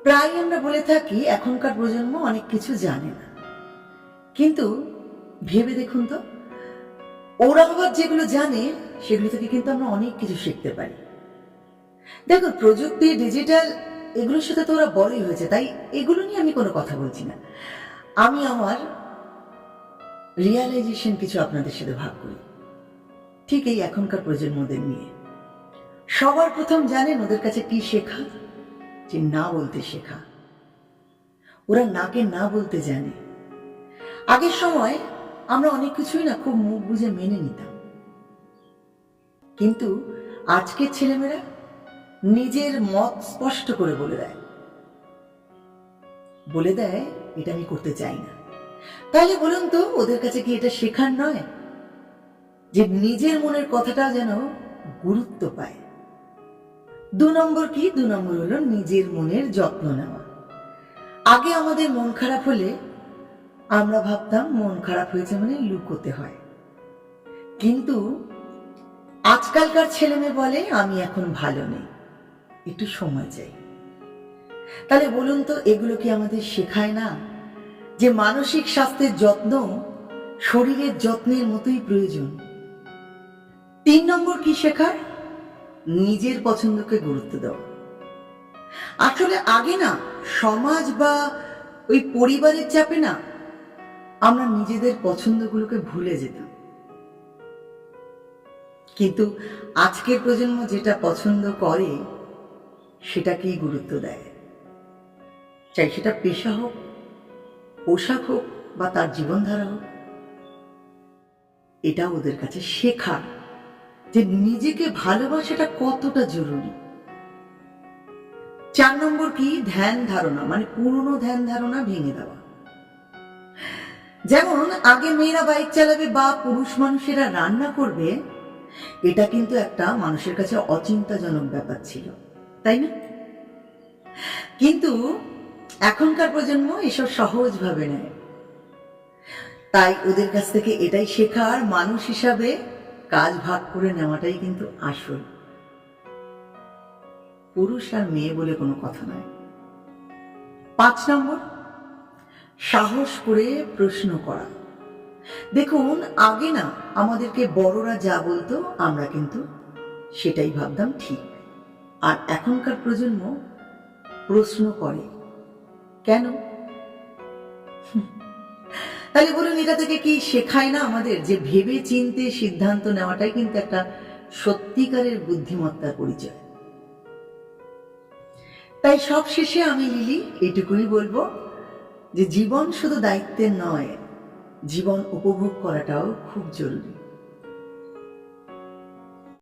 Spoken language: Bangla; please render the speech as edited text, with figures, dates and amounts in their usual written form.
প্রায় আমরা বলে থাকি এখনকার প্রজন্ম অনেক কিছু জানে না, কিন্তু ভেবে দেখুন তো, ওরা আবার যেগুলো জানে সেগুলো থেকে কিন্তু আমরা অনেক কিছু শিখতে পারি। দেখো, প্রযুক্তি, ডিজিটাল, এগুলোর সাথে তো ওরা বড়ই হয়েছে, তাই এগুলো নিয়ে আমি কোনো কথা বলছি না। আমি আমার রিয়ালাইজেশন কিছু আপনাদের সাথে ভাগ করি, ঠিক এই এখনকার প্রজন্মদের নিয়ে। সবার প্রথম জানেন ওদের কাছে কি শেখা? যে না বলতে শেখা। ওরা নাকে না বলতে জানে। আগের সময় আমরা অনেক কিছুই না খুব মুখ বুঝে মেনে নিতাম, কিন্তু আজকের ছেলেমেয়েরা নিজের মত স্পষ্ট করে বলে দেয় এটা আমি করতে চাই না। তাহলে বলুন তো, ওদের কাছে কি এটা শেখার নয় যে নিজের মনের কথাটা যেন গুরুত্ব পায়? 2 নম্বর কি? 2 নম্বর হলো নিজের মনের যত্ন নেওয়া। আগে আমাদের মন খারাপ হলে আমরা ভাবতাম মন খারাপ হয়েছে মানে লুকোতে হয়, কিন্তু আজকালকার ছেলে মেয়ে বলে আমি এখন ভালো নেই, একটু সময় চাই। তাহলে বলুন তো, এগুলো কি আমাদের শেখায় না যে মানসিক স্বাস্থ্যের যত্ন শরীরের যত্নের মতোই প্রয়োজন? 3 নম্বর কি শেখার? নিজের পছন্দকে গুরুত্ব দেওয়া। আসলে আগে না সমাজ বা ওই পরিবারের চাপে না আমরা নিজেদের পছন্দগুলোকে ভুলে যেতাম, কিন্তু আজকের প্রজন্ম যেটা পছন্দ করে সেটাকেই গুরুত্ব দেয়, চাই সেটা পেশা হোক, পোশাক হোক বা তার জীবনধারা হোক। এটা ওদের কাছে শেখার যে নিজেকে ভালোবাসাটা কতটা জরুরি। 4 নম্বর কি? ধ্যান ধারণা, মানে পুরনো ধ্যান ধারণা ভেঙে দেওয়া। যেমন আগে মেয়েরা বাইক চালাবে বা পুরুষ মানুষেরা রান্না করবে, এটা কিন্তু একটা মানুষের কাছে অচিন্তাজনক ব্যাপার ছিল, তাই না? কিন্তু এখনকার প্রজন্ম এসব সহজভাবে নেয়, তাই ওদের কাছ থেকে এটাই শেখার, মানুষ হিসাবে কাজ ভাগ করে নেওয়াটাই কিন্তু আসল। পুরুষ আর মেয়ে বলে কোনো কথা নয়। 5 নম্বর, সাহস করে প্রশ্ন করা। দেখুন, আগে না আমাদেরকে বড়রা যা বলতো আমরা কিন্তু সেটাই ভাবতাম ঠিক, আর এখনকার প্রজন্ম প্রশ্ন করে কেন? তাহলে বলুন, এটা থেকে কি শেখায় না আমাদের যে ভেবে চিন্তে সিদ্ধান্ত নেওয়াটাই কিন্তু একটা সত্যিকারের বুদ্ধিমত্তার পরিচয়? তাই সব শেষে আমি লিলি এটুকুই বলবো যে জীবন শুধু দায়িত্বের নয়, জীবন উপভোগ করাটাও খুব জরুরি।